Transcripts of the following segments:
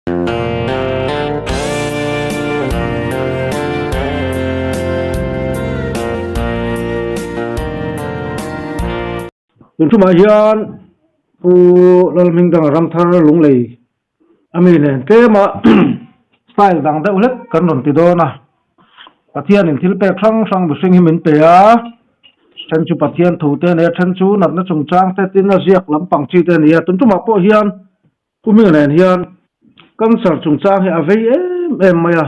Untuk majian pu lalming dang ramthar lung lei amine ke ma style dang da ulet kan ron ti do na pathian in thil pe sang bu sing himin pe a chan chu pathian thu te ne chan chu nat na chung chang te tin na ziak lampang chi te ne tun tu ma po hian pumi len hian kan sar chung chang he avei em maya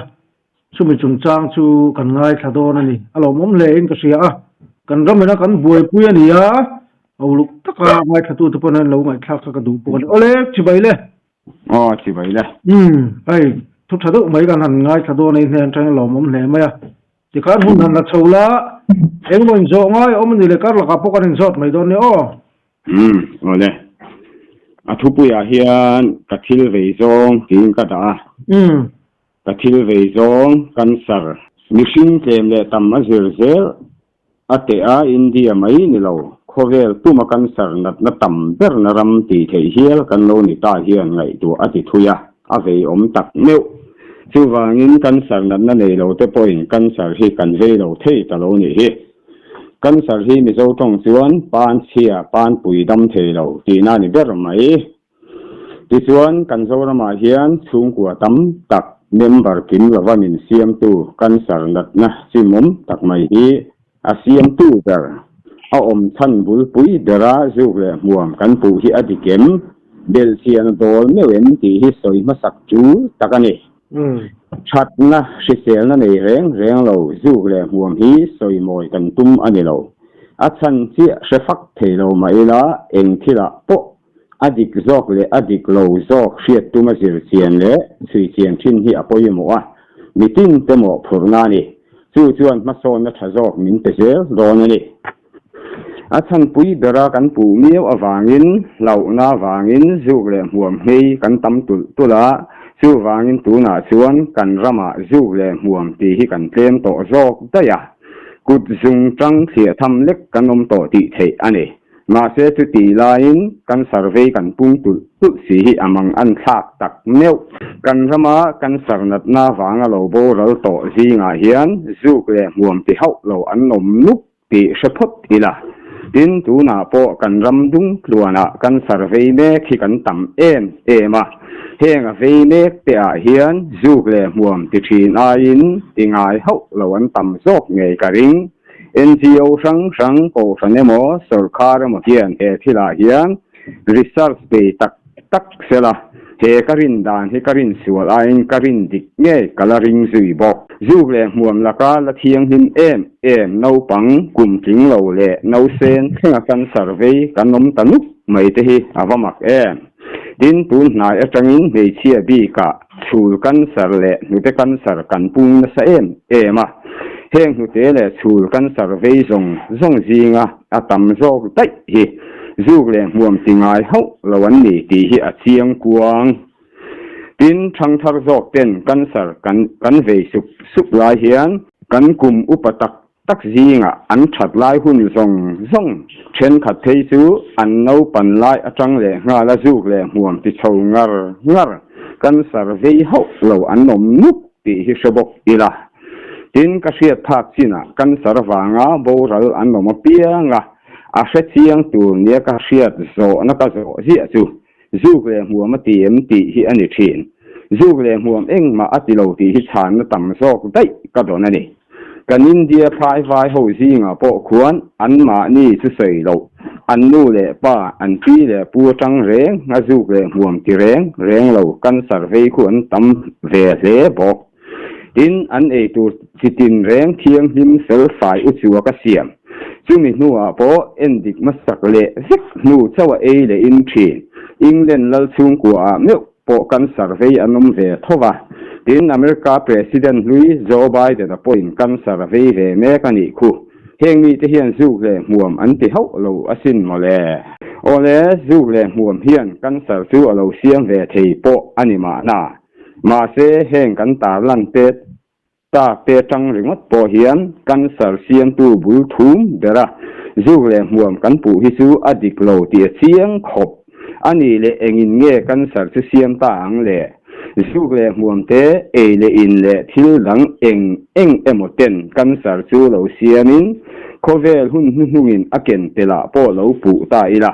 chumi chung chang chu kan ngai thado na ni alo mom le in ka sia a kan ramena kan buai pu ya ni a auluk taka mai thatu tu pon lo ngai thak ka du pon ole chibai le chibai le ai thu thadu mai kan han ngai thado nei nen tang lo mom le maya ti kan hun han na chola eng mon zo ngai om ni le kar la ka po kan zot mai don ne o ole athu pu ya hian ka thil vei zong king ka da ka thil vei zong kan sar mishing tlem le tam ma zer zer ate a india mai ni lo khovel tu ma kan sar nat na tam ber na ram ti thei hial kan lo ni ta hian ngai tu ati thuya a vei om tak meu chu wangin kan sar nat na nei lo te point kan sar hi kan vei lo thei ta lo ni hi kan sar hi mi zo tong chuan pan chia pan pui dam thei lo ti na ni ber mai ti chuan kan zo ra ma hian chung kwa tam tak member kin lawa min siam tu kan sar nat na chimom tak mai hi a siam tu ber a om than bul pui dera zuk le muam kan pu hi adikem bel sian dol mewen ti hi soi ma sak chu takani chat na sisel na nei reng lo zuk le muam hi soi moi kan tum ani lo a chan chi shefak thelo mai la eng thila po adik zok le adik lo zok hriat tu ma zir chian le chui chian thin hi apoi mo a mitin te mo phurna ni chu chuan ma son na thazok min te zel ron ani a chan pui bera kan pu miau awangin launa wangin zuk le muam hei kan tam tula chu wangin tu na chuan kan rama zuk le muam ti hi kan tlem to zok daya kut zung tang thia tham lek kan om to ti thei ani ma se tu ti lain kan survey kan pung tu si hi amang an thak tak meu kan rama kan sarnat na wanga lo bo ral to zinga hian zuk le muam ti hau lo an nom nup ti shapot ila tin tu na po kan ram dung luana kan survey me khi kan tam ema henga vei me te a hian zuk le muam ti thin a in ti ngai hau lo an tam zok ngei ka ring NGO sang ko sanemo sarkar mo hian he thila hian research pe tak sela he karin dan he karin sual ain karin dik nge coloring zui bok zuk le muam laka la thiang hin em no pang kum king lo le no sen thenga kan survey kanom tanu mai te hi awamak din tun nai atangin me chia bi ka chul kan sar le nute kan sar kan pung na sa ema heng nute le chul kan survey zong zinga atam zok tai hi zuk le muam tingai hau lawan ni ti hi a chiang kuang tin thang thar zok ten kan sar kan ve sup lai hian kan kum upatak tak zinga an that lai hun zong chen khat thei chu an no pan lai atang le nga la zuk le muam ti chho ngar kan survey hau lo an nom nup ti hi sobok ila tin ka hriat thak china kan sarwanga boral an nom pianga a hre chiang tur nia ka hriat zo na ka zo zia chu zuk le muam ti hi ani thin zuk le muam eng ma atilo ti hi chan na tam zok dai ka don ani kan india phai vai ho zinga po khuan an ma ni chu sei lo an nu le pa an pi le pu tang reng nga zuk le muam ti reng lo kan survey khuan tam ve le bok tin an e tu sitin reng thiang him sel fai u chuwa ka siam chumi nuwa po endik masak le zik nu chawa e le in thin england lal chung kwa meu po kan survey anom ve thowa tin america president Louis Joe Biden appoint kan survey ve me kani khu heng mi te hian zuk le muam an ti hau lo asin mole ole zuk le muam hian kan sar chu alo siam ve thei po anima na ma se heng kan tar lan pe tang ringot po hian kan sar siam tu bul thum dera zuk le muam kan pu hi chu adik lo ti chiang khop ani le engin nge kan sar chu siam ta ang le สุกเลหมวมเตเอเลอินเลทิลดังเองเอโมเตนกันสารจูเหลาเสียมินโคเวลหุ่นอินอเกนเตละโปเหลาปูตาอีละ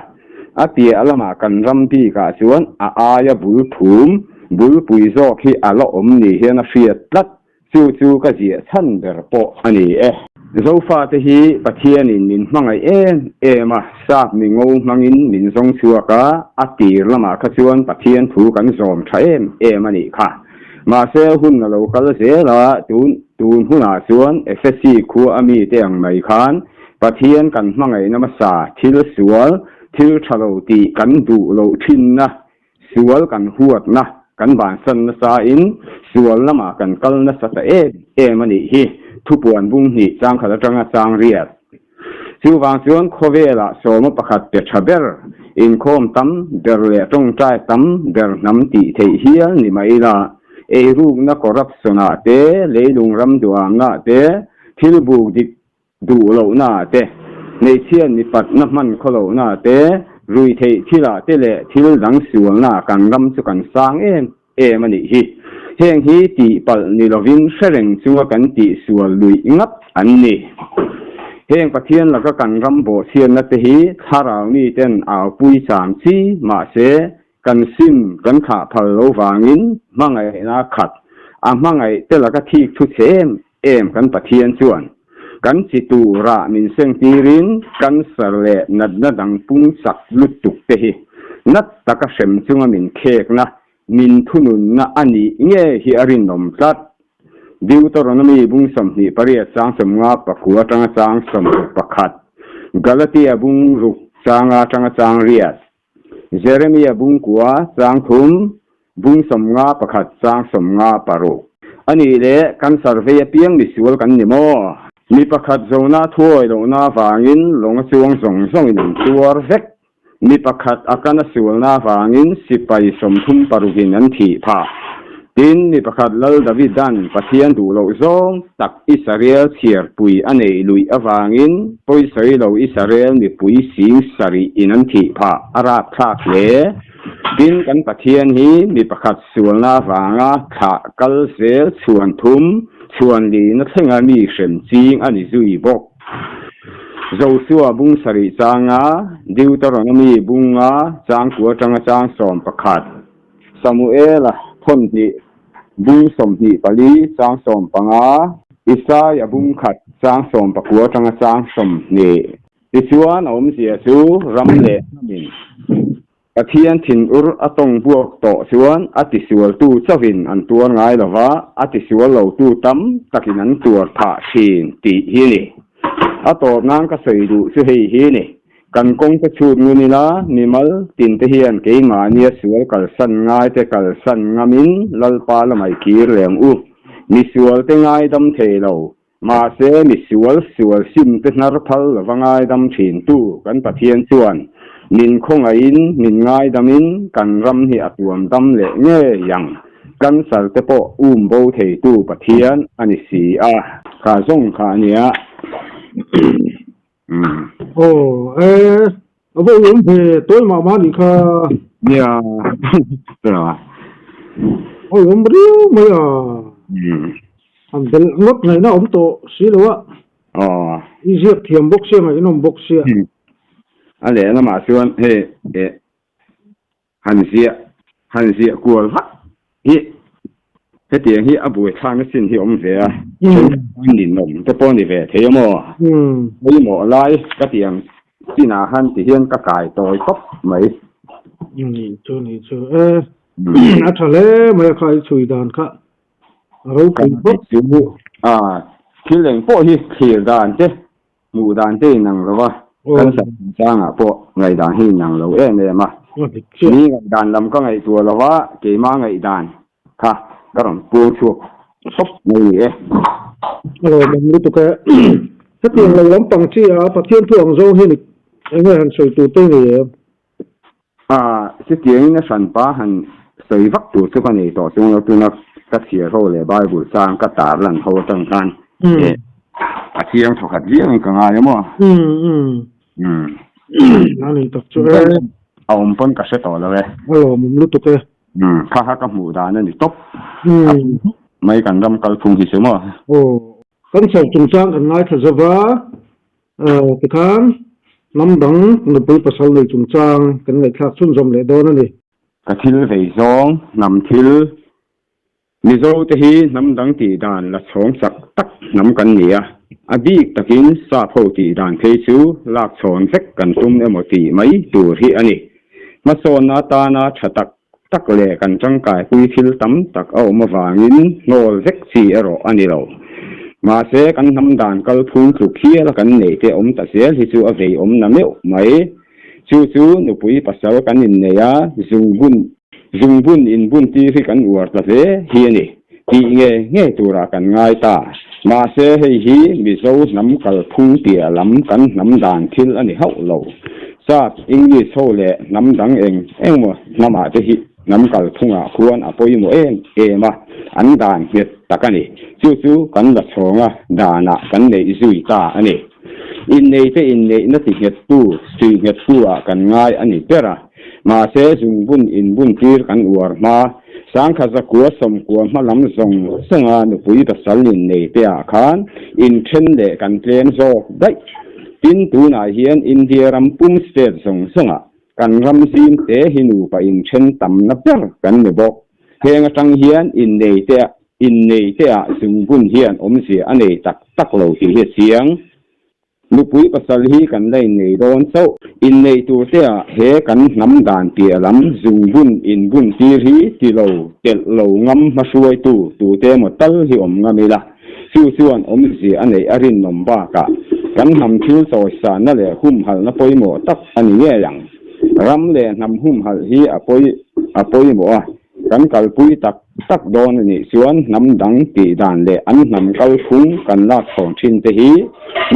อาเตียอลมากันรำพีกาชวนอายบุลทุมบุลปุยโซที่อลอมนี่เฮนเฟียตลัดจูก็เจียชันเดอร์โปอันนี้โซฟาที่ฮีปะเทียนินมินมังไอมาทราบมิงมังอินมินทรงชัวกะอาตีละมาขชวนปะเทียนถูกันสมใช้มันนี่ค่ะมาเซหุ่นเราก็เสียละตูนหุ่นอาชวนเอฟซีคัวอามีเตียงไม่ขานปะเทียนกันมังไอนมัสสาทิลสวลทิลชะโลตีกันดูโลทินนะสวลกันหวดนะกันบานสันสาอินสวลละมากันกัลนะสัตมันนี่ฮีทุปวนบุ้งหีจางขลังจางเรียดสิววางส่วนโคเวละโซมประคัดเปียชเบลอินโคมตั้มเดรเลตรงใจตั้มเดรน้ำตีเทียนี่ไม่ละรูนักรับสนาเตเลลุงรำดวงนาเตทิลบูดิดูเหล่านาเตในเชียนนิปัดน้ำมันขล่านาเตรุยเททิลาเตเลทิลดังสวงนากันรำสุกันสร้างมันนี่ฮีเฮงฮีตีปัลนิลวินเชริงชัวกันตีสวลุยงับอันนี้เฮงปะเทียนแล้วก็กันรำโบเชียนนัตฮีทาราวนี่เต้นเอาปุยสามซีมาเสกันซิมกันขาพลโลวางินมังไงนาขัดมังไงเตแล้วก็ที่ทุเสมกันปะเทียนส่วนกันสิตูระมินเซงตีรินกันสะเลนัดดังปุ้งสักลุตุกเตฮีนัดตะกะเชมจุงมินเคกนะมินทุนุนนะอันนี้เงี้ยฮิอารินนมตัดดิวตรนมีบุ้งสมนีปริยจางสมงาปะขัวจังจางสมปะขัดกาลตียบุ้งรุกจางจังจางเรียดเจเรมียบุ้งกัวจางทุมบุ้งสมงาปะขัดจางสมงาปะรุอันนี้แหละกันสารเวียเปียงมิสวลกันนิโมมีปะขัดโซนาถ้วยโลนาฟางินลงสวงส่งอินตัวเล็กมีประคัดอาการสวลนาฟางินสิไปสมทุมปรุกินันทีพาดินมีประคัดลลดาวิดันปะเทียนดูโลซงตักอิสราเอลเชียร์ปุยอันเอลุยอฟางินปุยใส่โลอิสราเอลมีปุยสิงสรีอินันทีพาอาราพากเลดินกันปะเทียนฮีมีประคัดสวลนาฟางาขะกัลเซลชวนทุมชวนลีนักเทงามีเข็มจิงอันนี้จุยบกโจสัวบุ้งสริจางาดิวตรนมีบุ้งาจางกัวจังจางสอมประคัดซามูเอลพ้นที่บุ้งสมที่ปลีจางสอมปังาอิสายบุ้งขัดจางสอมประกัวจังจางสมเนอิชวนอมเสียสูรำเละมินกะเทียนถิ่นอุรอตงบวกต่อชวนอติสวลตู้เจ้าหินอันตัวง่ายละวะอติสวลเหล่าตู้ตั้มตะกินันตัวผาชีนตีฮีนี่อาตอบนางก็ใส่ดูสุเฮีนี่กันกงจะชูดงูนี่ละนิมัลตินเทียนเกงาเนียสวลกัลสันง่ายแต่กัลสันงามินลลปาละไม่กีเรียงอุมิสวลแต่ง่ายดำเทเหล่ามาเสมิสวลซิมแต่นารพัลละว่าง่ายดำฉินตู้กันปะเทียนส่วนมินคงอินมินง่ายดำมินกันรำเหียตัวดำเละเงี้ยยังกันสัลเตโปโบเทตู้ปะเทียนอันนี้สีขาส่งขาเนี้ยโอ้เอาไปยังเพตัวมาดิค่ะเนี่ยตัวละโอ้ยผมเรียวไม่ทำเป็นงดไงนะผมโตสีเลยวะอีเสียเทียมบกเสียไงน้องบกเสียอันนี้นะมาชวนเฮ้หันเสียกลัววะเฮ้เตียงเฮ้อบุยข้างสิ้นที่อมเสียนินนมจะป้อนดีเวทเทียมไม่หมอไล่ก็เตียงที่นาหันที่เฮียนก็กายต่อยครบไหมนี่เจออัฐเลไม่ใครช่วยดันค่ะเราเป็นพวกสิบุที่เหล่งพวกที่เขียดานเจ้หมู่ดานเจ้นังหรือว่ากันสังจ้างพวกไงดานที่นังเราเนี่ยมานี่ไงดานลำก็ไงตัวเราว่าเกี่ยมาไงดานค่ะก็ต้องปูชุบซบนี่มันรู้ตัวแค่ถ้าเตียงเราล้มปังที่ปะเทียนทั่วของโซ่เห็นไอ้เงี้ยหันสวยตัวเต้เลยที่เตียงนี่สันป้าหันสวยฟักตัวสุกันนี่ต่อจงเราตัวนักกัดเสียเขาเลยใบบุษางกัดตาลันเขาตั้งกันปะเทียงถกขัดเยี่ยงก็ง่ายมั้งนั่นนี่ตัดช่วยเอาผมพ้นกัดเสต่อแล้วเลยมันรู้ตัวแค่ ข้าฮักกับหมู่ดานั่นนี่ตบ ไม่กันรำกลพุงที่สมอโอ้กันส่งจุงจ้างกันง่ายทศวรรษที่ข้างน้ำดังนปุยประสเลยจุงจ้างกันไงคลาสุนจมเลยโดนนั่นดิกะทิลเวซองนำทิลมิโซตฮีน้ำดังตีดานละสองสักตักน้ำกันเนี่ยอดีตตะกินซาโพตีดานเพชูลากสอนเซ็กกันตุ้มเอโมตีไม่ดูที่อันนี้มาโซนนาตานาฉตักตักเล่กันจังกายปุยทิลตั้มตักเอามาวางินโนลเซ็กซีเอโรอันนี้เรามาเสกันทำด่านกลพุงสุขีแล้วกันเนเตอมตะเสียที่ชูอเวอมน้ำเลี้ยวไม่ชูนุปุยปัสสาวะกันอินเนียจุงบุญอินบุญที่ที่กันอวดตะเสียเฮียนี่ที่เงี้ยตัวรักันง่ายตามาเสให้ฮีมิโซน้ำกลพุงเตี่ยลำกันน้ำด่านทิลอันนี้เฮาเราทราบอิงลิโซเล่น้ำดังเองมัวน้ำอาจจะฮิน้ำกลพุงควรปอยมัวมาอันด่านเฮ็ดตะกันนี่ชูกันละสองดานะกันในซุยตาอันนี้อินเนเตอินเนนัติเฮ็ดตู้สิเฮ็ดตู้กันง่ายอันนี้เปร่ามาเสจุงบุญอินบุญตีกันอวดมาสังขะกัวสมกัวมาลำทรงซึ่งนุปุยตะสัลลินเนเตอาคานอินเทนเลกันเทรนโซได้ตินตูนาเฮียนอินเดียรัมปุมสเตททรงซึ่งกันรำซีนเตหินูไปอินเชนตัมนับเตอร์กันเนบอกเฮงจังเฮียนอินเนเตจุงบุญเฮียนเสียอันนี้ตักเหล่าที่เสียงลูกปุยปัสสาวะกันได้ในโดนโซอินในตัวเสียเฮกันน้ำด่านเปียลำจุงบุญอินบุญที่ที่เราเจ็ดเรางำมาช่วยตัวเตหมดตั้งที่งำไม่ละส่วนเสียอันนี้อรินนมบ้ากะกันทำคิวโซสานนั่นแหละหุ่มหัลนับปอยหมดตักอันนี้อย่างรำเลยนำหุ่มหัลที่ปอยหมดกันกัลปุยตักโดนนี่ส่วนน้ำดังตีดานเลยอันนำกัลพุงกันลากของชินเตฮี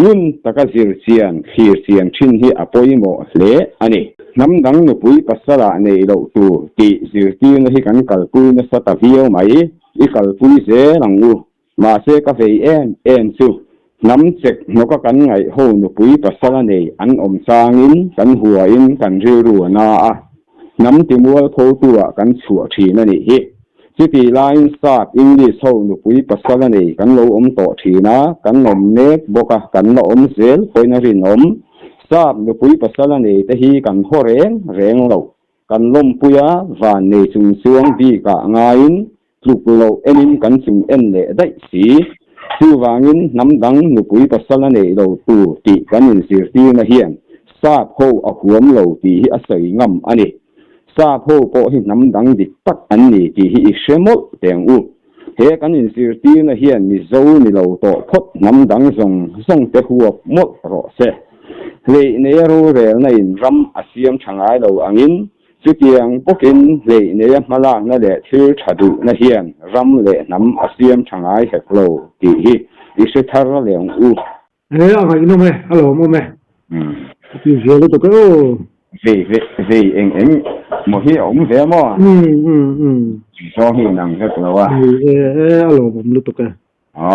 นุ่นตะกะเสียนชินฮีปอยหมดเลยอันนี้น้ำดังนุปุยปัสสาวะในเราตัวตีนที่กันกัลปุยนสตาวิโอไหมอีกัลปุยเสลังอูมาเสกาเฟเอ็นซูน้ำเจ็กนกกันไงโหนุปุยปัสสาวะในอันสางินกันหัวอินกันรัวนาน้ำติมัวโคตัวกันชัวทีนั่นนี่สิตีไลน์ซาดอิงลิสโฮนุปุยปัสสาวะนี่กันโลโตทีนะกันนมเนกบกะกันโลเซลปอยนรินมซาบนุปุยปัสสาวะนี่แต่ฮีกันโหเรงโลกันลมปุยาวานในจุงเสียงดีกะงายินลูกโลเอ็นินกันจุงเอ็นเลได้สีชื่อวางินน้ำดังนุปุยปัสสาวะนี่โลตูตีกันอินสิตีมาเฮียนซาบโฮเอาหัวมโลตีอาศัยงำอันนี้ซาโพโปหิน้ำดังดิตักอันนี้ที่อิเชมอลเตียงอูเฮกันอินสิตีนะเฮียนมิโซนิโลโตพดน้ำดังส่งเตหัวมดรอเซเลยเนรูเรลในรำอาเซียมช่างไอเราอังินสุดยังพกินเลยเนยมาลางนั่นแหละชื่อชาดุนะเฮียนรำเลยน้ำอาเซียมช่างไอเฮกโลที่อิเชทาร์เลียงอูอะไรอินโนเมฮัลโหลโมเมที่เจอแล้วตัวก็vì em một khi ổng thế mà cho hình năng hết rồi aloผมรู้ตัวกันอ๋อ